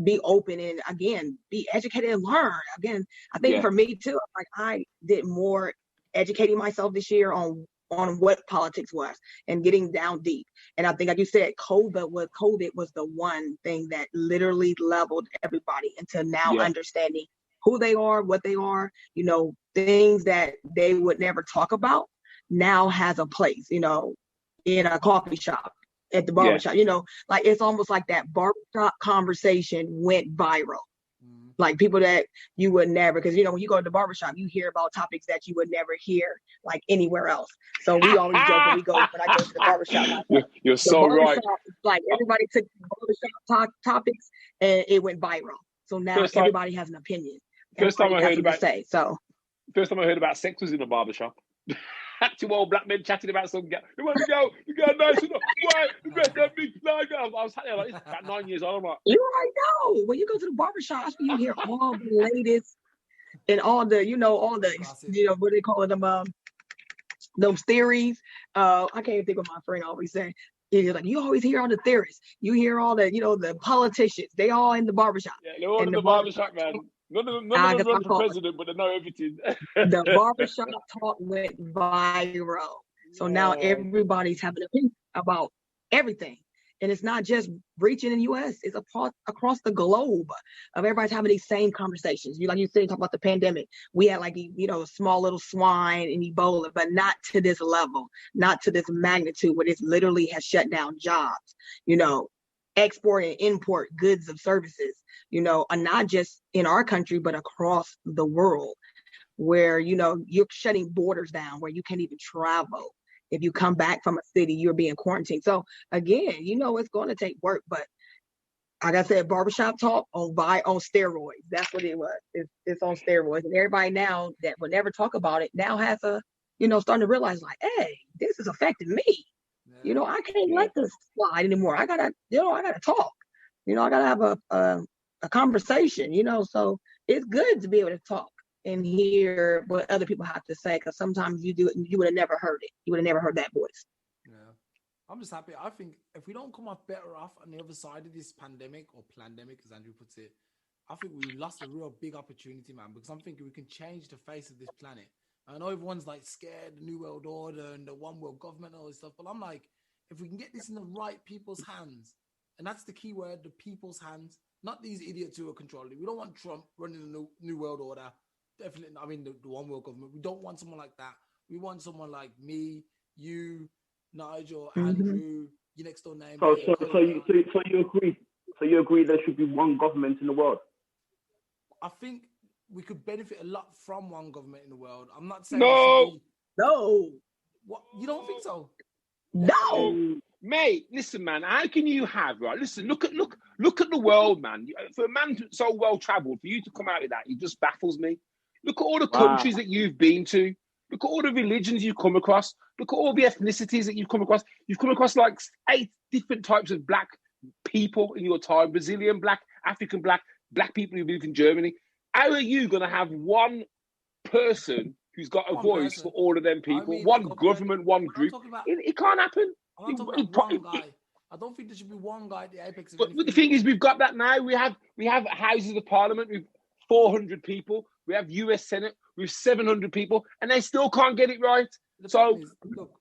be open and, again, be educated and learn. Again, I think for me, too, like I did more educating myself this year on what politics was and getting down deep. And I think, like you said, COVID was the one thing that literally leveled everybody into now understanding who they are, what they are, you know, things that they would never talk about now has a place, you know, in a coffee shop, at the barbershop, you know, like it's almost like that barbershop conversation went viral. Like people that you would never, because, you know, when you go to the barbershop, you hear about topics that you would never hear like anywhere else. So we always joke when I go to the barbershop. Like, you're so right. Like everybody took barbershop topics and it went viral. So now everybody has an opinion. First time I heard about First time I heard about sex was in a barbershop. Two old black men chatting about some guy. You want to go? You got nice enough. Why? You got that big flag. I was like, it's about 9 years old. I'm like, you already know. When you go to the barbershop, you hear all the latest and all the, all the, what they call them, those theories. I can't think of what my friend always saying. He's like, you always hear all the theorists. You hear all the, the politicians. They all in the barbershop. Yeah, they're all in the barbershop, man. None of them run for president, but they know everything. The barbershop talk went viral. So now everybody's having an opinion about everything. And it's not just reaching in the U.S. It's across the globe of everybody's having these same conversations. Like you said, talk about the pandemic. We had small little swine and Ebola, but not to this level, not to this magnitude where this literally has shut down jobs, export and import goods and services, and not just in our country, but across the world where, you're shutting borders down where you can't even travel. If you come back from a city, you're being quarantined. So again, it's going to take work, but like I said, barbershop talk on steroids. That's what it was. It's on steroids. And everybody now that would never talk about it now has starting to realize like, hey, this is affecting me. Yeah. I can't let this slide anymore. I gotta talk. I gotta have a conversation, so it's good to be able to talk and hear what other people have to say, because sometimes you would have never heard it. You would have never heard that voice. Yeah. I'm just happy. I think if we don't come off better off on the other side of this pandemic or plandemic, as Andrew puts it, I think we lost a real big opportunity, man, because I'm thinking we can change the face of this planet. I know everyone's like scared, the New World Order and the One World Government and all this stuff, but I'm like, if we can get this in the right people's hands, and that's the key word, the people's hands, not these idiots who are controlling it. We don't want Trump running the New World Order. Definitely, I mean, the One World Government. We don't want someone like that. We want someone like me, you, Nigel, Andrew, your next door neighbor. So you agree? So you agree there should be one government in the world? I think we could benefit a lot from one government in the world. I'm not saying no. What, you don't think so? No, mate. Listen, man. How can you have right? Listen, look at the world, man. For a man so well traveled, for you to come out of that, it just baffles me. Look at all the countries that you've been to. Look at all the religions you've come across. Look at all the ethnicities that you've come across. You've come across like 8 different types of black people in your time: Brazilian black, African black, black people who live in Germany. How are you going to have one person who's got a voice for all of them people? I mean, one government, one group. It can't happen. I'm not talking about one guy. I don't think there should be one guy at the apex of anything. But the thing is, we've got that now. We have houses of parliament with 400 people. We have US Senate with 700 people, and they still can't get it right. So, look,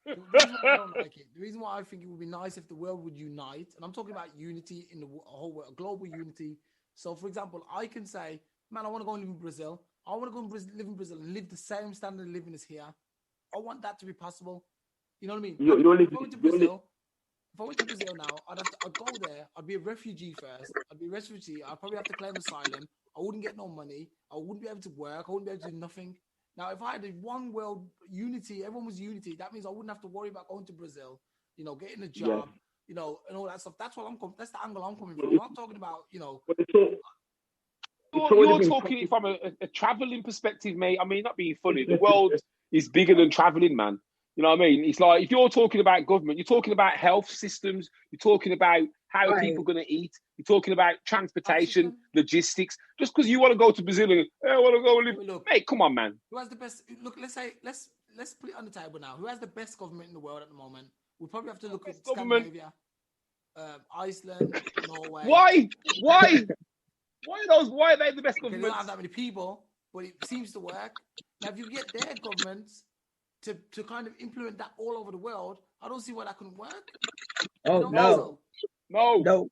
the reason why I don't like it, the reason why I think it would be nice if the world would unite, and I'm talking about unity in the whole world, global unity. So, for example, I can say, man, I want to go and live in Brazil. I want to go and live in Brazil and live the same standard of living as here. I want that to be possible. You know what I mean? If I went to Brazil now, I'd go there. I'd be a refugee first. I'd probably have to claim asylum. I wouldn't get no money. I wouldn't be able to work. I wouldn't be able to do nothing. Now, if I had a one world unity, everyone was unity, that means I wouldn't have to worry about going to Brazil, getting a job, and all that stuff. That's that's the angle I'm coming from. I'm not talking about, You're talking from a traveling perspective, mate. I mean, not being funny. The world is bigger than traveling, man. You know what I mean? It's like, if you're talking about government, you're talking about health systems, you're talking about how are people going to eat, you're talking about transportation, logistics. Just because you want to go to Brazil and I want to go and live, mate, come on, man. Who has the best? Look, let's put it on the table now. Who has the best government in the world at the moment? We'll probably have to look at Scandinavia, Iceland, Norway. Why? Why are they the best government? They don't have that many people, but it seems to work. Now, if you get their governments to kind of implement that all over the world, I don't see why that couldn't work. Oh, no. No.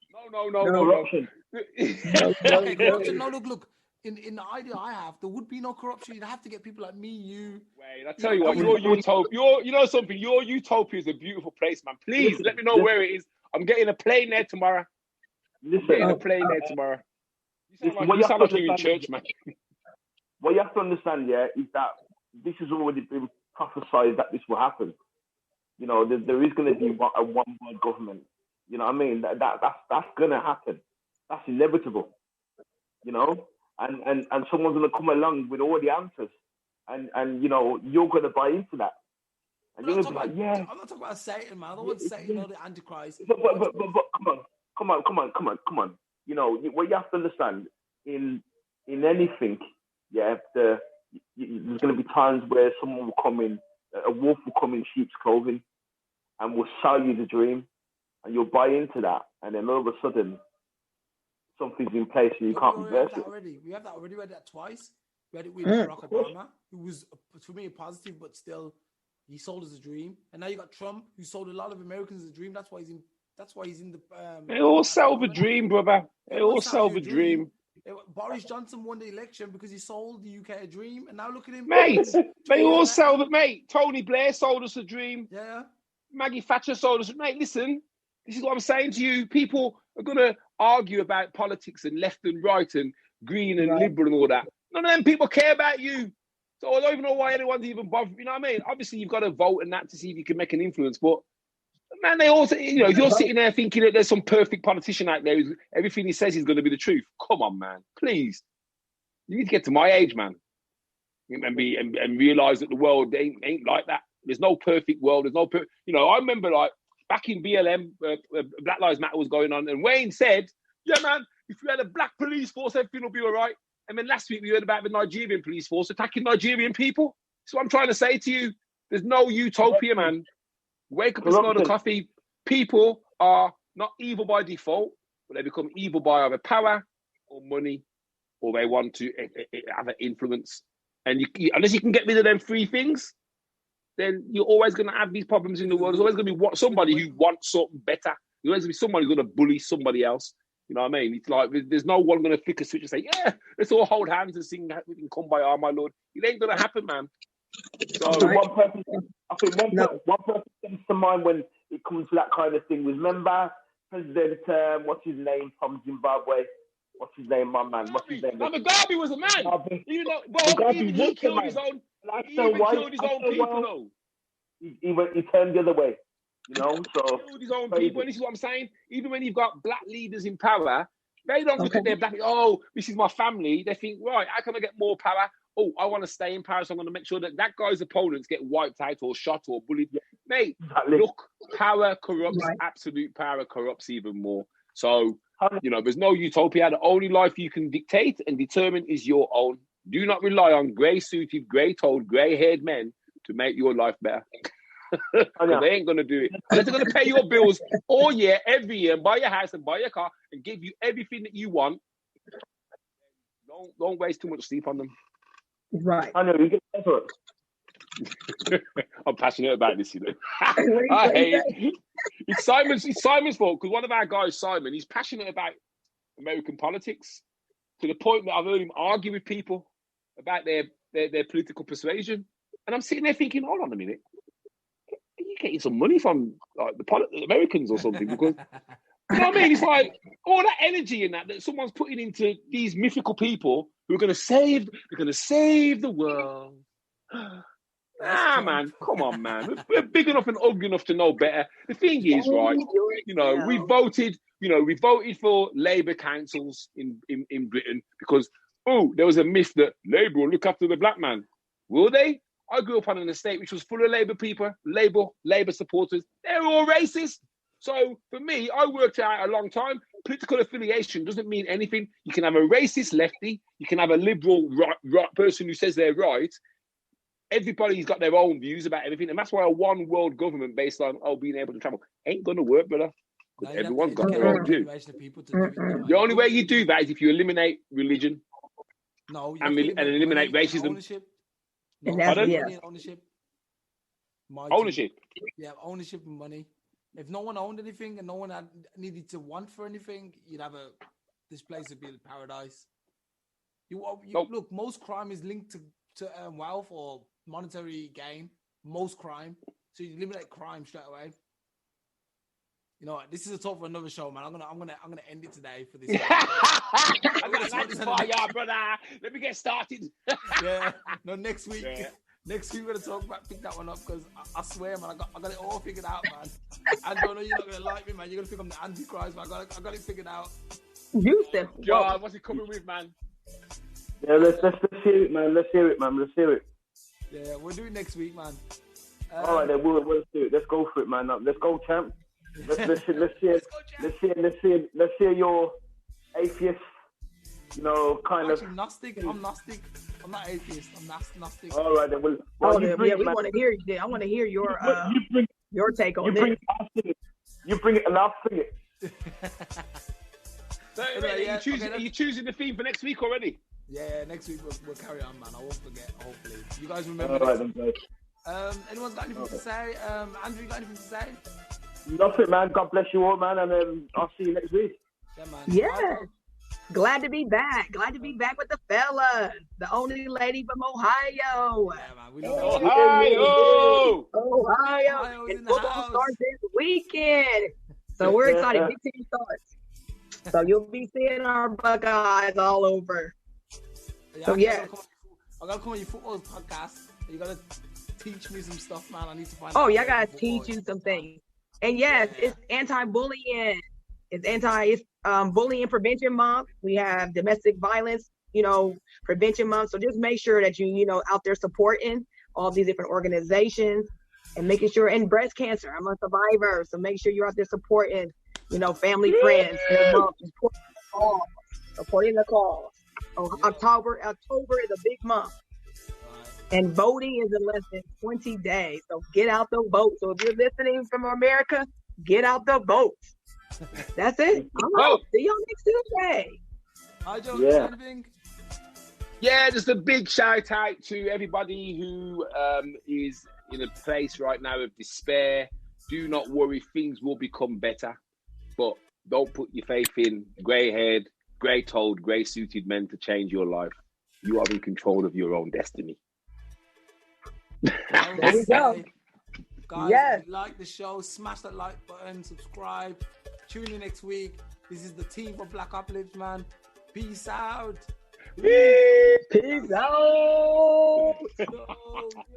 Okay, corruption. No, look. In the idea I have, there would be no corruption. You'd have to get people like me, you. Wait, I tell you what, your utopia. You know something? Your utopia is a beautiful place, man. Please let me know where it is. I'm getting a plane there tomorrow. You sound like you're in church, man. What you have to understand, is that this has already been prophesied that this will happen. There is going to be a one world government. You know what I mean? That's going to happen. That's inevitable. and someone's going to come along with all the answers, and you know, you're going to buy into that. And you're going to be like, yeah. I'm not talking about Satan, man. I don't want Satan or the Antichrist. But come on. You know, what you have to understand in anything, yeah, there's going to be times where someone will come in, a wolf will come in sheep's clothing, and will sell you the dream, and you'll buy into that, and then all of a sudden, something's in place and you can't reverse it. We have that already. We had that twice. We had it with Barack Obama, who was, for me, a positive, but still, he sold us a dream. And now you got Trump, who sold a lot of Americans a dream. That's why he's in the. They all sell the dream, brother. They all sell the dream. Boris Johnson won the election because he sold the UK a dream, and now look at him, mate. They all sell the mate. Tony Blair sold us a dream. Yeah. Maggie Thatcher sold us. Mate, listen. This is what I'm saying to you. People are gonna argue about politics and left and right and green and liberal and all that. None of them people care about you. So I don't even know why anyone's even bothered. You know what I mean? Obviously, you've got to vote and that to see if you can make an influence. But man, they also, you know, if you're sitting there thinking that there's some perfect politician out there who's everything he says is going to be the truth, come on, man, please. You need to get to my age, man, and realize that the world ain't like that. There's no perfect world. There's no you know, I remember like back in BLM, Black Lives Matter was going on, and Wayne said, "Yeah, man, if you had a black police force, everything will be all right." And then last week we heard about the Nigerian police force attacking Nigerian people. So I'm trying to say to you, there's no utopia, man. Wake up and smell the coffee. People are not evil by default, but they become evil by either power or money, or they want to have an influence. And unless you can get rid of them three things, then you're always going to have these problems in the world. There's always going to be somebody who wants something better. There's always going to be somebody who's going to bully somebody else. You know what I mean? It's like there's no one going to flick a switch and say, yeah, let's all hold hands and sing "We Can Come By Our My Lord." It ain't going to happen, man. So one person comes to mind when it comes to that kind of thing. Remember President, what's his name from Zimbabwe? What's his name, my man? What's his name? Mugabe was a man. You know, well, even he killed his own. He killed his own people, though. He turned the other way. You know, so he killed his own people. And this is what I'm saying. Even when you've got black leaders in power, they don't look at their black. Oh, this is my family. They think, right, how can I get more power? Oh, I want to stay in power, so I'm going to make sure that guy's opponents get wiped out or shot or bullied. Mate, look, power corrupts. Right. Absolute power corrupts even more. So, you know, there's no utopia. The only life you can dictate and determine is your own. Do not rely on grey-suited, grey-toed, grey-haired men to make your life better. They ain't going to do it. Unless they're going to pay your bills all year, every year, and buy your house and buy your car and give you everything that you want. Don't waste too much sleep on them. Right. I know, you get effort. I'm passionate about this, you know. I hate it. It's Simon's fault, because one of our guys, Simon, he's passionate about American politics to the point that I've heard him argue with people about their political persuasion. And I'm sitting there thinking, hold on a minute. Are you getting some money from like the Americans or something? Because you know what I mean? It's like all that energy in that someone's putting into these mythical people who are going to save the world. Man, come on, man. We're big enough and ugly enough to know better. The thing is, right, you know, we voted for Labour councils in Britain because, there was a myth that Labour will look after the black man. Will they? I grew up on an estate which was full of Labour people, Labour supporters. They're all racist. So for me, I worked out a long time. Political affiliation doesn't mean anything. You can have a racist lefty. You can have a liberal right person who says they're right. Everybody's got their own views about everything. And that's why a one world government based on being able to travel ain't going to work, brother. No, everyone's got their own view. The only way you do that is if you eliminate religion and eliminate racism. Ownership. Ownership. Ownership. Yeah, ownership and money. If no one owned anything and no one had needed to want for anything, you'd have this place would be a paradise. Look, most crime is linked to wealth or monetary gain. Most crime, so you eliminate crime straight away. You know what? This is a talk for another show, man. I'm gonna end it today for this. Brother. Let me get started. Yeah. No, next week. Yeah. Next week we're gonna talk about pick that one up because I swear, man, I got it all figured out, man. I don't know you're not gonna like me, man. You're gonna think I'm the Antichrist, but I got it figured out. You said, God, what's he coming with, man? Yeah, let's hear it, man. Let's hear it. Yeah, we'll do it next week, man. All right, then we'll do it. Let's go for it, man. Let's go, champ. Let's hear your atheist. You know, kind of. Gnostic. I'm Gnostic. I'm not atheist. I'm Gnostic. All right, then we want to hear you. I want to hear your take on this. You bring it and I'll sing it. So, are you choosing the theme for next week already? Yeah, next week we'll carry on, man. I won't forget. Hopefully, you guys remember. All right, then, guys. Anyone's got anything to say? Andrew, you got anything to say? Nothing, man. God bless you all, man, and I'll see you next week. Yeah, man. Yeah. Glad to be back. Glad to be back with the fellas. The only lady from Ohio. Yeah, man. We love Ohio. And football starts this weekend. So we're excited. Big team starts. So you'll be seeing our Buckeyes all over. Yeah, so, yeah. I got to come on your football podcast. You got to teach me some stuff, man. I need to find out. Oh, yeah, I got to teach you some things. And yes, it's anti-bullying. It's bullying prevention month. We have domestic violence, prevention month. So just make sure that you out there supporting all these different organizations and making sure, and breast cancer. I'm a survivor. So make sure you're out there supporting, family, friends, supporting the cause. October is a big month. And voting is in less than 20 days. So get out the vote. So if you're listening from America, get out the vote. That's it. I'm out. See y'all next Tuesday. Nigel, anything? Yeah, just a big shout out to everybody who is in a place right now of despair. Do not worry, things will become better. But don't put your faith in grey-haired, grey-toed, grey-suited men to change your life. You are in control of your own destiny. There we go. Guys, if you like the show, smash that like button, subscribe. Tune in next week. This is the team for Blackopolypse, man. Peace out. Peace out. Yo.